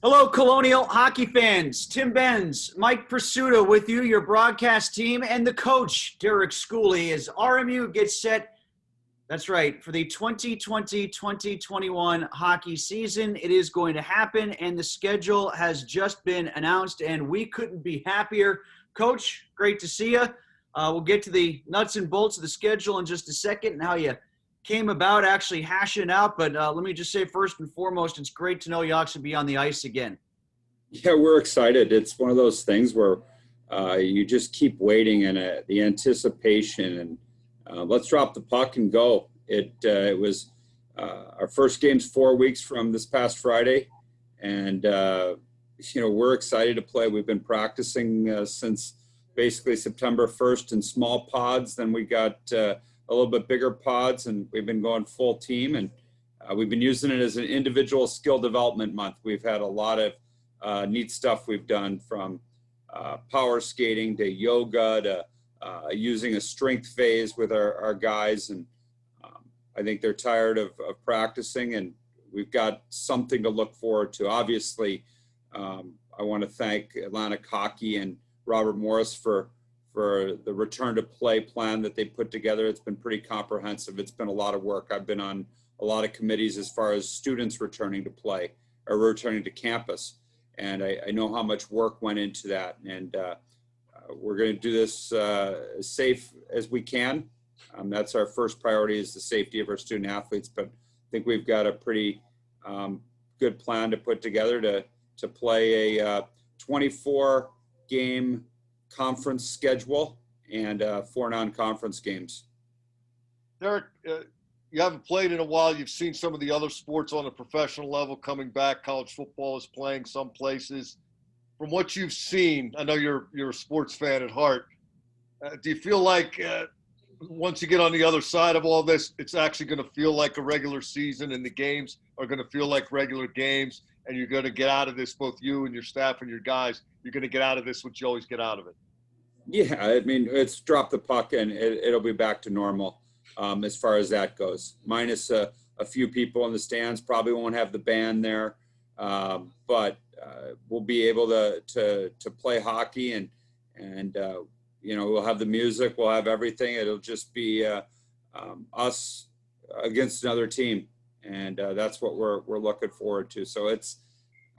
Hello, Colonial hockey fans. Tim Benz, Mike Prisuta with you, your broadcast team, and the coach, Derek Schooley, as RMU gets set, that's right, for the 2020-2021 hockey season. It is going to happen, and the schedule has just been announced, and we couldn't be happier. Coach, great to see you. We'll get to the nuts and bolts of the schedule in just a second and how you came about actually hashing it out. But let me just say first and foremost, it's great to know you actually be on the ice again. Yeah, we're excited. It's one of those things where you just keep waiting and the anticipation and let's drop the puck and go. It was our first game's 4 weeks from this past Friday. And, we're excited to play. We've been practicing since basically September 1st in small pods. Then we got a little bit bigger pods, and we've been going full team. And we've been using it as an individual skill development month. We've had a lot of neat stuff we've done, from power skating to yoga to using a strength phase with our guys. And I think they're tired of practicing, and we've got something to look forward to. Obviously, I want to thank Atlantic Hockey and Robert Morris for the return to play plan that they put together. It's been pretty comprehensive. It's been a lot of work. I've been on a lot of committees as far as students returning to play or returning to campus. And I know how much work went into that. And we're going to do this as safe as we can. That's our first priority, is the safety of our student athletes. But I think we've got a pretty good plan to put together to play a 24-game conference schedule and 4 non-conference games. Derek, you haven't played in a while. You've seen some of the other sports on a professional level coming back. College football is playing some places. From what you've seen, I know you're a sports fan at heart. Do you feel like once you get on the other side of all this, it's actually going to feel like a regular season, and the games are going to feel like regular games, and you're going to get out of this, both you and your staff and your guys, you're going to get out of this what you always get out of it? Yeah, I mean, it's drop the puck and it'll be back to normal as far as that goes. Minus a few people in the stands, probably won't have the band there, but we'll be able to play hockey and we'll have the music, we'll have everything. It'll just be us against another team, and that's what we're looking forward to. So it's,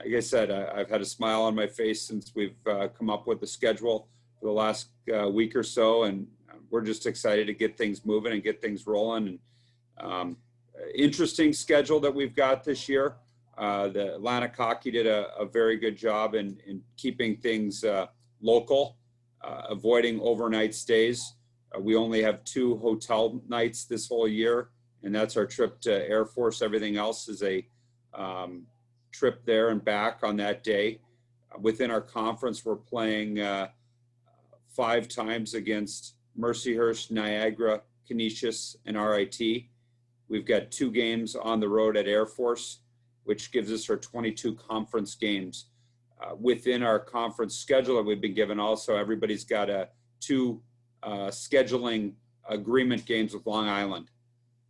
like I said, I've had a smile on my face since we've come up with the schedule for the last week or so, and we're just excited to get things moving and get things rolling. And interesting schedule that we've got this year. The Atlantic Hockey did a very good job in keeping things local, avoiding overnight stays. We only have 2 hotel nights this whole year, and that's our trip to Air Force. Everything else is a trip there and back on that day. Within our conference, we're playing 5 times against Mercyhurst, Niagara, Canisius, and RIT. We've got 2 games on the road at Air Force, which gives us our 22 conference games. Within our conference schedule that we've been given also, everybody's got 2 scheduling agreement games with Long Island.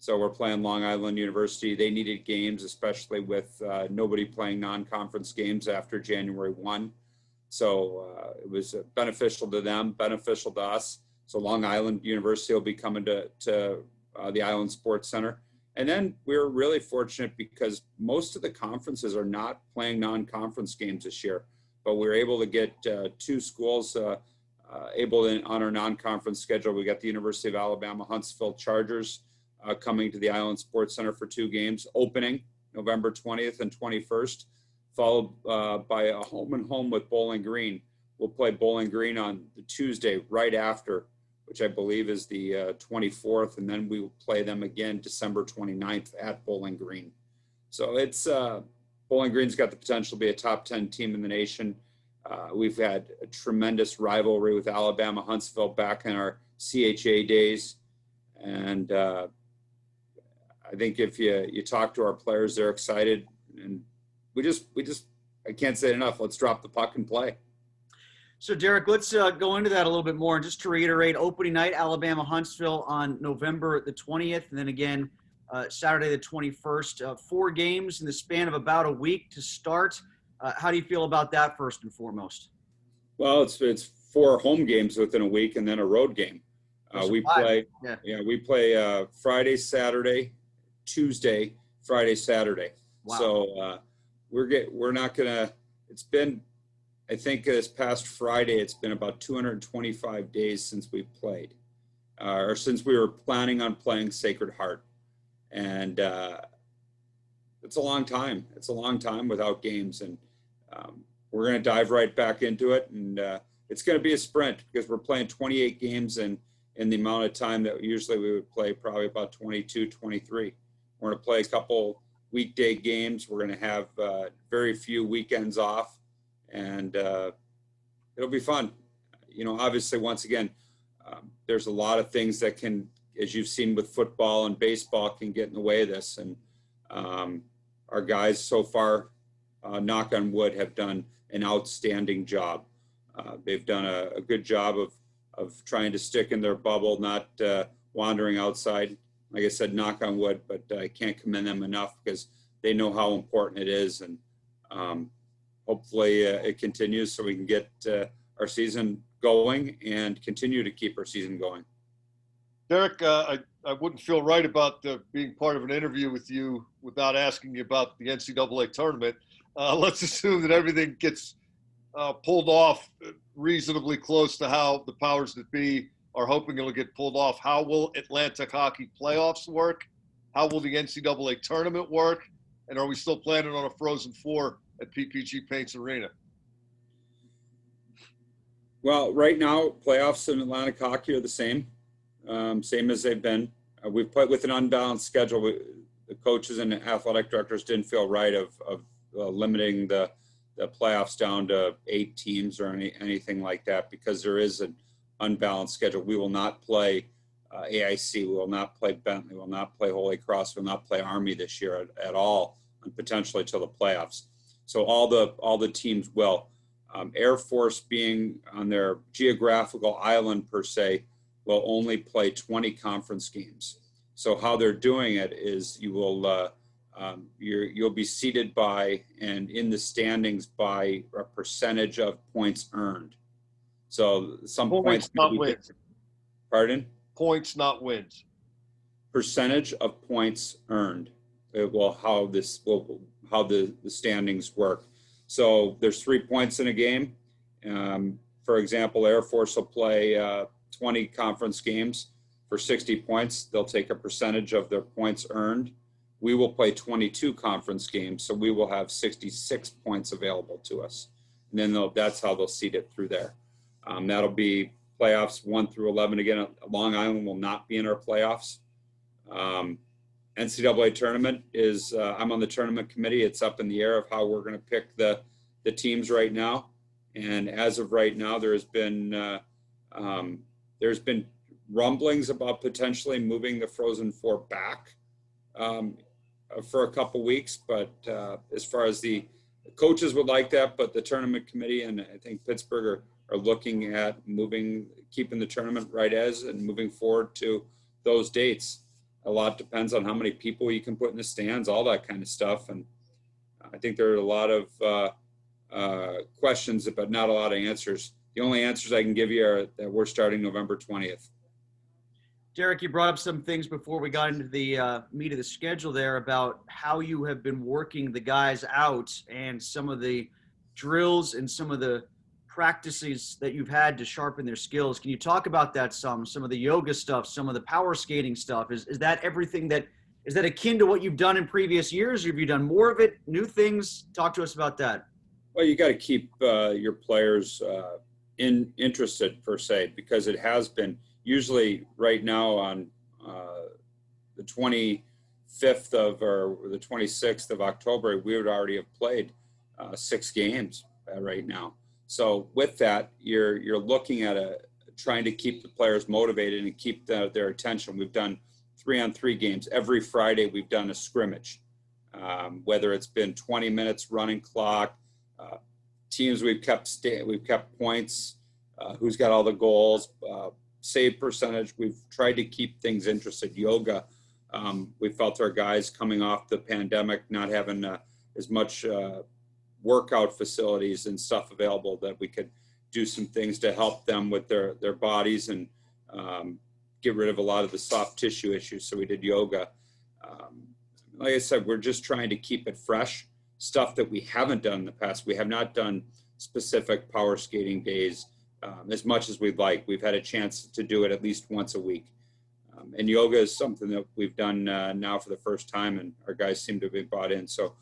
So we're playing Long Island University. They needed games, especially with nobody playing non-conference games after January 1. So it was beneficial to them, beneficial to us. So Long Island University will be coming to the Island Sports Center. And then we're really fortunate because most of the conferences are not playing non-conference games this year, but we're able to get 2 schools able in, on our non-conference schedule. We got the University of Alabama Huntsville Chargers coming to the Island Sports Center for 2 games, opening November 20th and 21st, followed by a home and home with Bowling Green. We'll play Bowling Green on the Tuesday right after, which I believe is the 24th, and then we will play them again December 29th at Bowling Green. So it's Bowling Green's got the potential to be a top 10 team in the nation. We've had a tremendous rivalry with Alabama Huntsville back in our CHA days, and I think if you talk to our players, they're excited, and we just I can't say it enough. Let's drop the puck and play. So, Derek, let's go into that a little bit more. And just to reiterate, opening night, Alabama-Huntsville on November the 20th, and then again Saturday the 21st. 4 games in the span of about a week to start. How do you feel about that first and foremost? Well, it's 4 home games within a week and then a road game. We play, we play Friday, Saturday, Tuesday, Friday, Saturday. Wow. So we're not gonna. It's been, I think this past Friday, it's been about 225 days since we played, or since we were planning on playing Sacred Heart, and it's a long time. It's a long time without games, and we're going to dive right back into it, and it's going to be a sprint because we're playing 28 games in the amount of time that usually we would play, probably about 22, 23. We're going to play a couple weekday games. We're going to have very few weekends off, and it'll be fun. You know, obviously, once again, there's a lot of things that can, as you've seen with football and baseball, can get in the way of this. And our guys so far, knock on wood, have done an outstanding job. They've done a good job of trying to stick in their bubble, not wandering outside. Like I said, knock on wood, but I can't commend them enough because they know how important it is. And hopefully it continues so we can get our season going and continue to keep our season going. Derek, I wouldn't feel right about being part of an interview with you without asking you about the NCAA tournament. Let's assume that everything gets pulled off reasonably close to how the powers that be are hoping it'll get pulled off. How will Atlantic hockey playoffs work? How will the NCAA tournament work? And are we still planning on a Frozen Four at PPG Paints Arena? Well, right now, playoffs in Atlantic hockey are the same as they've been. We've played with an unbalanced schedule. The coaches and athletic directors didn't feel right of limiting the playoffs down to 8 teams or anything like that because there is an unbalanced schedule. We will not play AIC. We will not play Bentley. We will not play Holy Cross. We will not play Army this year at all, and potentially till the playoffs. So all the teams will. Air Force, being on their geographical island per se, will only play 20 conference games. So how they're doing it is you will you'll be seated by and in the standings by a percentage of points earned. So some points not wins. Pardon? Points, not wins. Percentage of points earned. It will how the standings work. So there's 3 points in a game. For example, Air Force will play 20 conference games for 60 points. They'll take a percentage of their points earned. We will play 22 conference games, so we will have 66 points available to us. And then that's how they'll seed it through there. That'll be playoffs 1 through 11. Again, Long Island will not be in our playoffs. NCAA tournament is, I'm on the tournament committee. It's up in the air of how we're going to pick the teams right now. And as of right now, there's been rumblings about potentially moving the Frozen Four back for a couple weeks. But as far as the coaches would like that, but the tournament committee and I think Pittsburgh are looking at keeping the tournament right as and moving forward to those dates. A lot depends on how many people you can put in the stands, all that kind of stuff. And I think there are a lot of questions, but not a lot of answers. The only answers I can give you are that we're starting November 20th. Derek, you brought up some things before we got into the meat of the schedule there about how you have been working the guys out and some of the drills and some of the practices that you've had to sharpen their skills. Can you talk about that some of the yoga stuff, some of the power skating stuff? Is that everything is that akin to what you've done in previous years? Or have you done more of it, new things? Talk to us about that. Well, you got to keep your players interested per se, because it has been usually right now on the 25th or the 26th of October, we would already have played 6 games right now. So with that, you're looking at trying to keep the players motivated and keep their attention. We've done 3-on-3 games. Every Friday we've done a scrimmage, whether it's been 20 minutes running clock, teams we've kept points, who's got all the goals, save percentage. We've tried to keep things interesting. Yoga, we felt our guys coming off the pandemic not having as much workout facilities and stuff available that we could do some things to help them with their bodies and get rid of a lot of the soft tissue issues. So we did yoga. Like I said, we're just trying to keep it fresh, stuff that we haven't done in the past. We have not done specific power skating days as much as we'd like. We've had a chance to do it at least once a week. And yoga is something that we've done now for the first time, and our guys seem to be bought in. So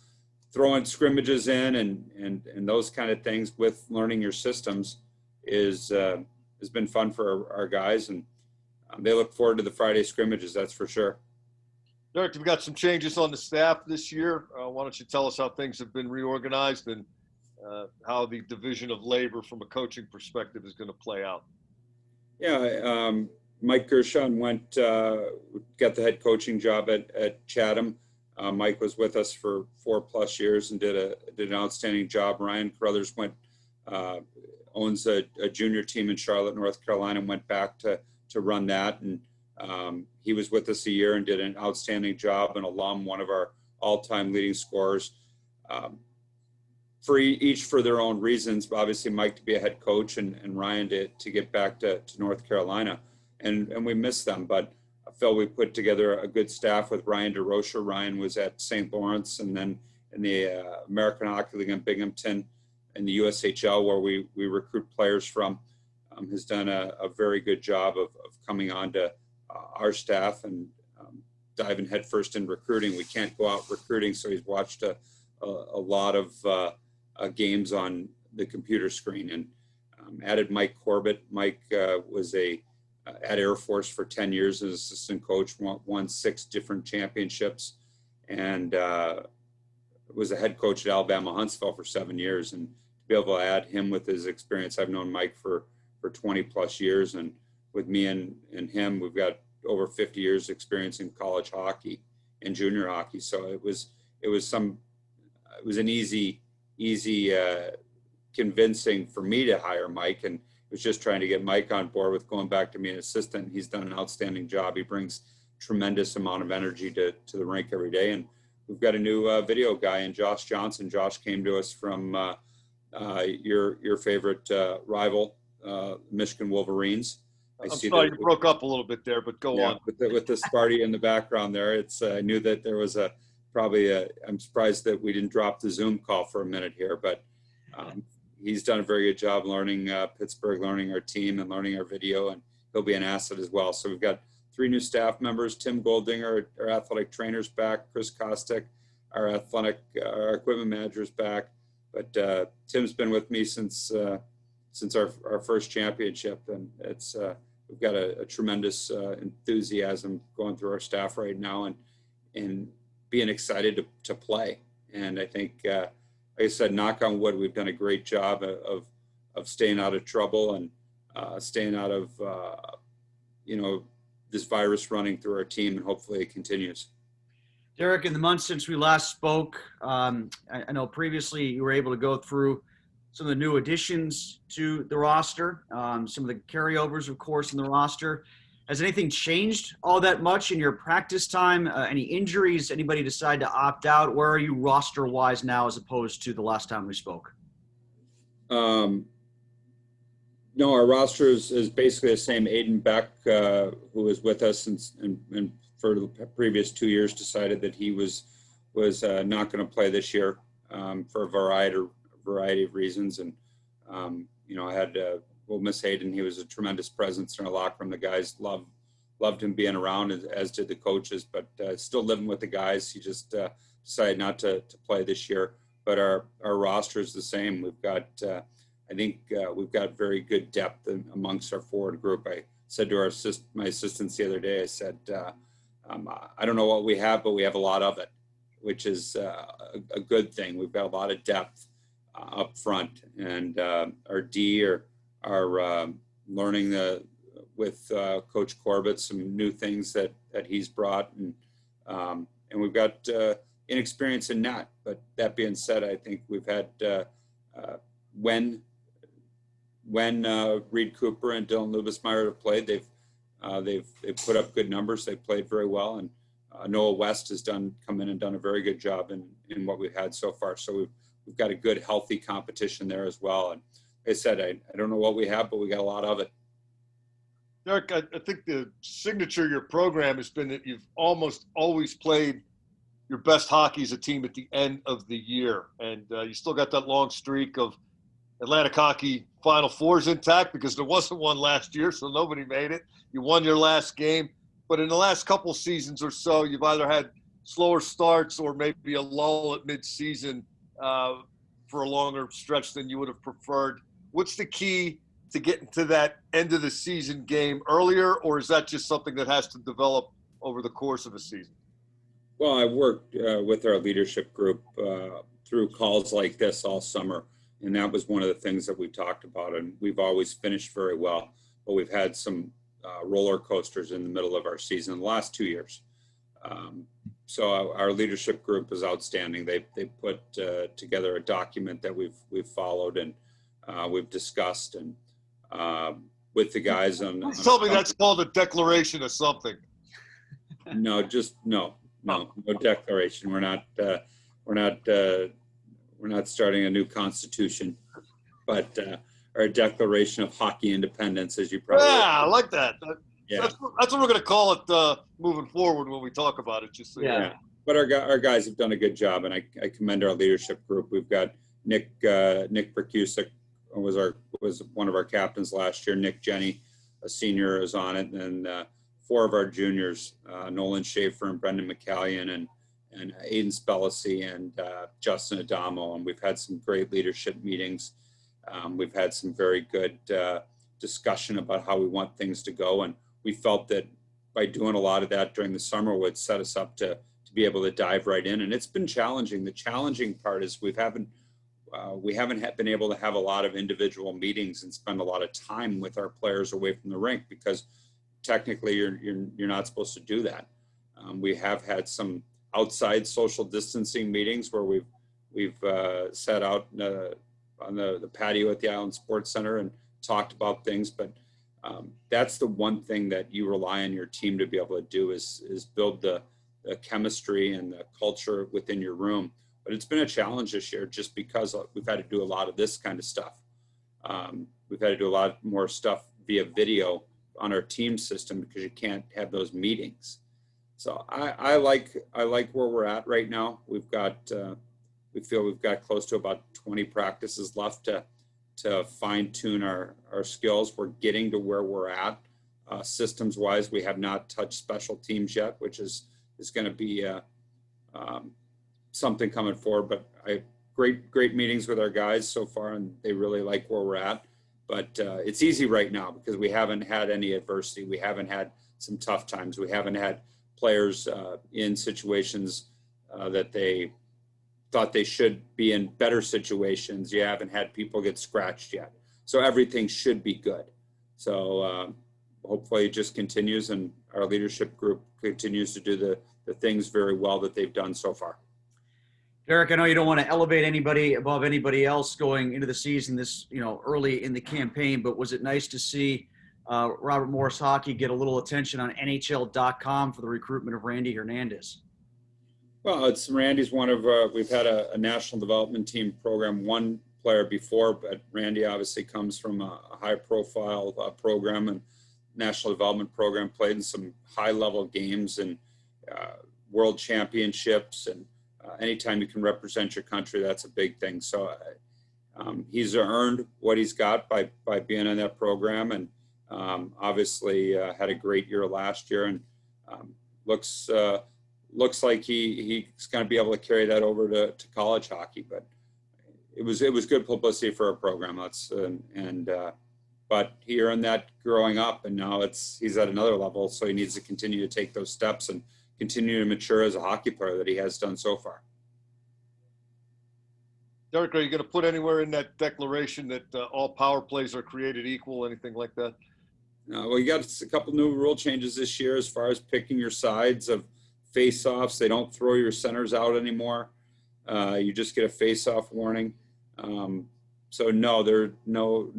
throwing scrimmages in and those kind of things with learning your systems has been fun for our guys, and they look forward to the Friday scrimmages, that's for sure. Derek, we've got some changes on the staff this year. Why don't you tell us how things have been reorganized and how the division of labor from a coaching perspective is going to play out? Yeah, Mike Gershon got the head coaching job at Chatham. Mike was with us for 4+ years and did an outstanding job. Ryan Carruthers owns a junior team in Charlotte, North Carolina, and went back to run that. And he was with us a year and did an outstanding job, an alum, one of our all-time leading scorers. For each for their own reasons, obviously Mike to be a head coach and Ryan to get back to North Carolina. And we miss them, but I felt we put together a good staff with Ryan DeRocher. Ryan was at St. Lawrence and then in the American Hockey League in Binghamton and the USHL, where we recruit players from, has done a very good job of coming on to our staff and diving headfirst in recruiting. We can't go out recruiting, so he's watched a lot of games on the computer screen, and added Mike Corbett. Mike was at Air Force for 10 years as assistant coach, won 6 different championships, and was a head coach at Alabama Huntsville for 7 years. And to be able to add him with his experience, I've known Mike for 20+ years, and with me and him, we've got over 50 years experience in college hockey and junior hockey. So it was an easy convincing for me to hire Mike, and was just trying to get Mike on board with going back to be an assistant. He's done an outstanding job. He brings tremendous amount of energy to the rink every day. And we've got a new video guy in Josh Johnson. Josh came to us from your favorite rival, Michigan Wolverines. I'm sorry you broke up a little bit there, but go on. With the Sparty in the background there, I knew that there was I'm surprised that we didn't drop the Zoom call for a minute here, but he's done a very good job learning Pittsburgh, learning our team and learning our video, and he'll be an asset as well. So we've got 3 new staff members. Tim Goldinger, our athletic trainer's back. Chris Kostick, our equipment manager's back. But Tim's been with me since our first championship, and we've got a tremendous enthusiasm going through our staff right now, and being excited to play. And I think, like I said, knock on wood, we've done a great job of staying out of trouble and staying out of this virus running through our team, and hopefully it continues. Derek, in the months since we last spoke, I know previously you were able to go through some of the new additions to the roster, some of the carryovers, of course, in the roster. Has anything changed all that much in your practice time? Any injuries? Anybody decide to opt out? Where are you roster-wise now as opposed to the last time we spoke? No, our roster is basically the same. Aiden Beck, who was with us and for the previous 2 years, decided that he was not going to play this year for a variety of reasons. And, we'll miss Hayden. He was a tremendous presence in our locker room. The guys loved him being around, as did the coaches, but still living with the guys. He just decided not to play this year. But our roster is the same. We've got, I think we've got very good depth amongst our forward group. I said to my assistants the other day, I said, I don't know what we have, but we have a lot of it, which is a good thing. We've got a lot of depth up front, and our D are learning with Coach Corbett some new things that he's brought, and we've got inexperience in net. But that being said, I think we've had when Reed Cooper and Dylan Lubismeyer have played, they've put up good numbers. They've played very well, and Noah West has come in and done a very good job in what we've had so far. So we've got a good, healthy competition there as well. And like I said, I don't know what we have, but we got a lot of it. Derek, I think the signature of your program has been that you've almost always played your best hockey as a team at the end of the year. And you still got that long streak of Atlantic hockey Final Fours intact because there wasn't one last year, so nobody made it. You won your last game. But in the last couple seasons or so, you've either had slower starts or maybe a lull at midseason for a longer stretch than you would have preferred. What's the key to getting to that end of the season game earlier, or is that just something that has to develop over the course of a season? Well, I worked with our leadership group through calls like this all summer, and that was one of the things that we talked about. And we've always finished very well, but we've had some roller coasters in the middle of our season the last 2 years. So our leadership group is outstanding. They put together a document that we've followed and we've discussed and with the guys on. Please tell me that's called a declaration of something. No, just no declaration. We're not starting a new constitution, but our declaration of hockey independence, as you probably. Yeah, I like that. Yeah. That's what we're going to call it moving forward when we talk about it. Just so yeah. But our guys have done a good job, and I commend our leadership group. We've got Nick Prisuta was one of our captains last year. Nick Jenny, a senior, is on it, and 4 of our juniors, Nolan Schaefer and Brendan McCallion and Aiden Spellacy and Justin Adamo. And we've had some great leadership meetings. We've had some very good discussion about how we want things to go. And we felt that by doing a lot of that during the summer would set us up to be able to dive right in. And it's been challenging. The challenging part is we haven't been able to have a lot of individual meetings and spend a lot of time with our players away from the rink because technically you're not supposed to do that. We have had some outside social distancing meetings where we've sat out on the patio at the Island Sports Center and talked about things. But that's the one thing that you rely on your team to be able to do is build the chemistry and the culture within your room. But it's been a challenge this year just because we've had to do a lot of this kind of stuff. We've had to do a lot more stuff via video on our team system because you can't have those meetings. So I like where we're at right now. We feel we've got close to about 20 practices left to fine tune our skills. We're getting to where we're at systems wise. We have not touched special teams yet, which is going to be something coming forward. But great meetings with our guys so far, and they really like where we're at. But it's easy right now because we haven't had any adversity. We haven't had some tough times. We haven't had players in situations that they thought they should be in better situations. You haven't had people get scratched yet. So everything should be good. So hopefully it just continues and our leadership group continues to do the things very well that they've done so far. Derek, I know you don't want to elevate anybody above anybody else going into the season this, early in the campaign, but was it nice to see Robert Morris Hockey get a little attention on NHL.com for the recruitment of Randy Hernandez? Well, Randy's one of we've had a national development team program, one player before, but Randy obviously comes from a high-profile program and national development program, played in some high-level games and world championships, and anytime you can represent your country, that's a big thing. So he's earned what he's got by being in that program, and obviously had a great year last year, and looks like he's going to be able to carry that over to college hockey. But it was good publicity for our program. But he earned that growing up, and now he's at another level, so he needs to continue to take those steps and continue to mature as a hockey player that he has done so far. Derek, are you going to put anywhere in that declaration that all power plays are created equal, anything like that? Well, you got a couple new rule changes this year as far as picking your sides of face-offs. They don't throw your centers out anymore. You just get a face-off warning. So no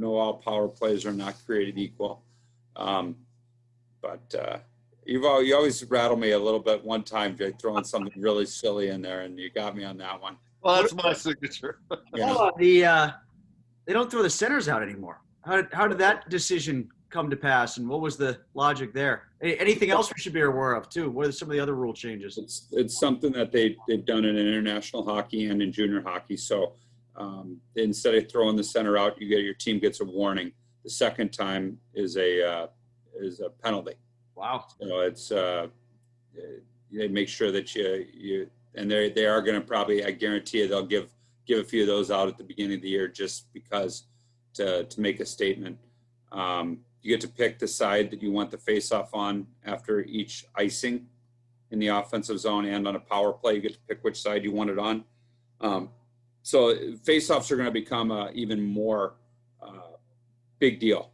all power plays are not created equal. But you always rattle me a little bit one time by throwing something really silly in there, and you got me on that one. Well, that's my signature. Yeah. Hold on, they don't throw the centers out anymore. How did that decision come to pass, and what was the logic there? Anything else we should be aware of too? What are some of the other rule changes? It's something that they've done in international hockey and in junior hockey. So instead of throwing the center out, your team gets a warning. The second time is a penalty. Wow. So it's they make sure that you and they are going to probably, I guarantee you, they'll give a few of those out at the beginning of the year just because to make a statement. You get to pick the side that you want the face-off on after each icing in the offensive zone and on a power play. You get to pick which side you want it on. So face-offs are going to become even more big deal.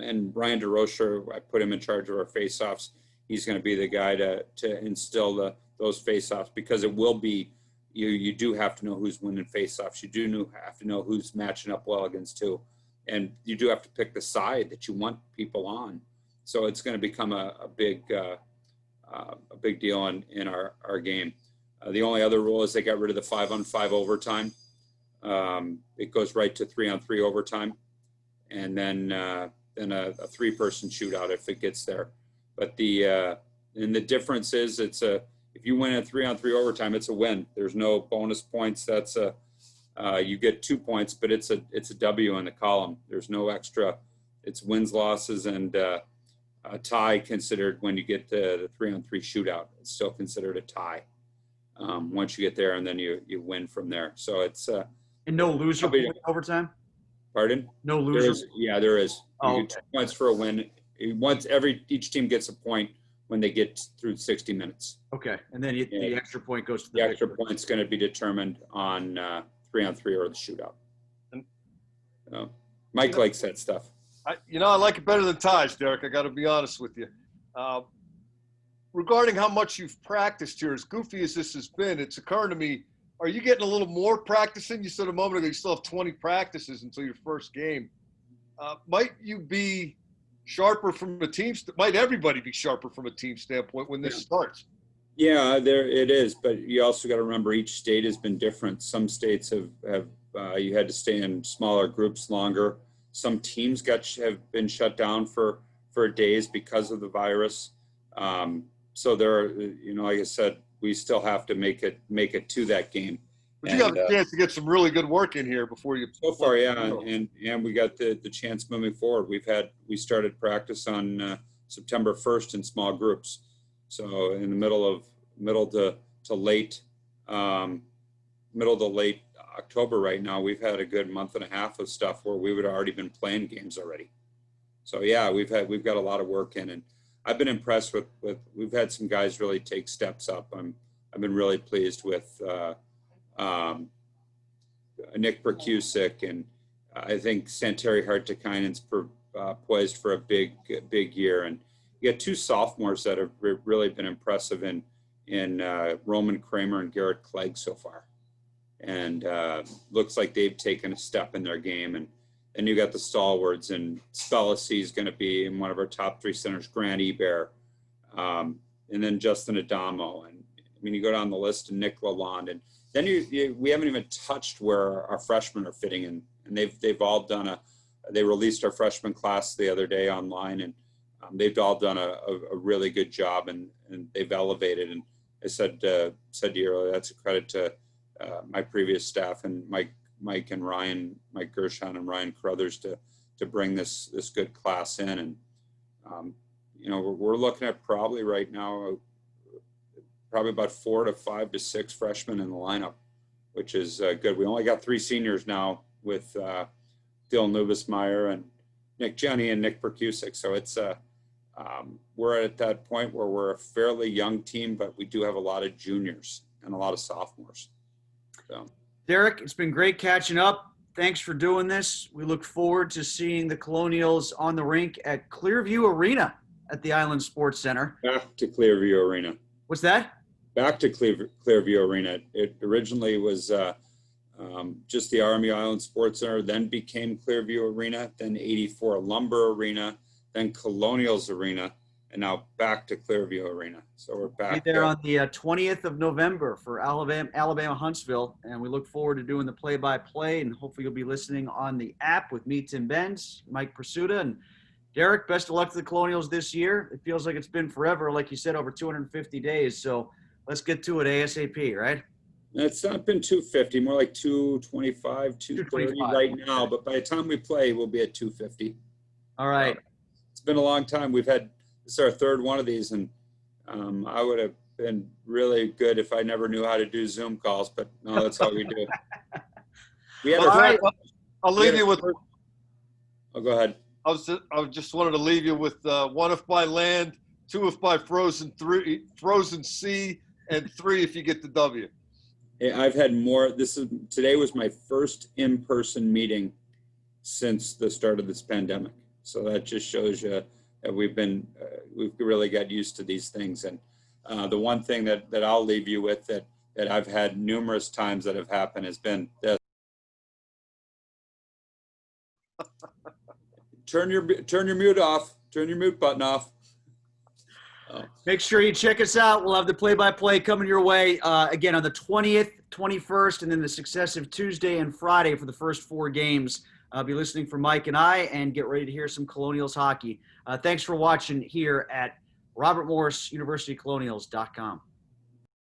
And Ryan DeRocher, I put him in charge of our face-offs. He's going to be the guy to instill those face-offs, because it will be, you do have to know who's winning face-offs. You do have to know who's matching up well against who. And you do have to pick the side that you want people on. So it's going to become a big deal in our game. The only other rule is they got rid of the 5-on-5 overtime. It goes right to 3-on-3 overtime, and then a 3-person shootout if it gets there. But the difference is if you win a 3-on-3 overtime, it's a win. There's no bonus points. You get 2 points, but it's a W in the column. There's no extra. It's wins, losses, and a tie considered when you get the 3-on-3 shootout. It's still considered a tie once you get there, and then you win from there. So it's and no loser overtime. Pardon? No loser. There is. Oh, you get 2 points for a win. Each team gets a point when they get through 60 minutes. Okay, and then the extra point goes to the extra point's going to be determined on 3-on-3 or the shootout. Mike likes that stuff. I like it better than ties, Derek. I got to be honest with you. Regarding how much you've practiced here, as goofy as this has been, it's occurring to me, are you getting a little more practicing? You said a moment ago you still have 20 practices until your first game. Might you be sharper from a team? Might everybody be sharper from a team standpoint when this starts? Yeah, there it is. But you also got to remember each state has been different. Some states have you had to stay in smaller groups longer. Some teams have been shut down for days because of the virus. So there are, like I said, we still have to make it to that game. But you got a chance to get some really good work in here before you. So far, yeah, and we got the chance moving forward. We started practice on September 1st in small groups. So in the middle to late October right now, we've had a good month and a half of stuff where we would have already been playing games already. So yeah, we've got a lot of work in, and I've been impressed with we've had some guys really take steps up. I've been really pleased with Nick Percusic, and I think Santeri Hartikainen's poised for a big year. And you got 2 sophomores that have really been impressive in Roman Kramer and Garrett Clegg so far. And looks like they've taken a step in their game. And then you got the stalwarts, and Spellacy is going to be in one of our top 3 centers, Grant Ebert, and then Justin Adamo. And I mean, you go down the list, and Nick Lalonde, and then we haven't even touched where our freshmen are fitting in. And they've all done they released our freshman class the other day online, and they've all done a really good job, and they've elevated. And I said to you earlier, that's a credit to my previous staff and Mike and Ryan, Mike Gershon and Ryan Carruthers to bring this good class in. And we're looking at probably right now about 4 to 5 to 6 freshmen in the lineup, which is good. We only got 3 seniors now with Dylan Nubismeyer and Nick Jenny and Nick Percusic. So it's we're at that point where we're a fairly young team, but we do have a lot of juniors and a lot of sophomores. So, Derek, it's been great catching up. Thanks for doing this. We look forward to seeing the Colonials on the rink at Clearview Arena at the Island Sports Center. Back to Clearview Arena. What's that? Back to Clearview Arena. It originally was just the Army Island Sports Center, then became Clearview Arena, then 84 Lumber Arena, then Colonials Arena, and now back to Clearview Arena. So we're back Be there on the 20th of November for Alabama Huntsville, and we look forward to doing the play-by-play, and hopefully you'll be listening on the app with me, Tim Benz, Mike Prisuta, and Derek. Best of luck to the Colonials this year. It feels like it's been forever, like you said, over 250 days. So let's get to it ASAP, right? It's not been 250, more like 225, 230 right now. But by the time we play, we'll be at 250. All right. It's been a long time. This is our third one of these, and I would have been really good if I never knew how to do Zoom calls. But no, that's how we do it. We had All right. I'll leave you with. Oh, go ahead. I just wanted to leave you with 1 if by land, 2 if by frozen sea, and 3 if you get the W. I've had more. Today was my first in-person meeting since the start of this pandemic. So that just shows you that we've really got used to these things. And the one thing that I'll leave you with that I've had numerous times that have happened has been this. Turn your mute off. Turn your mute button off. Make sure you check us out. We'll have the play-by-play coming your way again on the 20th, 21st, and then the successive Tuesday and Friday for the first 4 games. Be listening for Mike and I, and get ready to hear some Colonials hockey. Thanks for watching here at RobertMorrisUniversityColonials.com.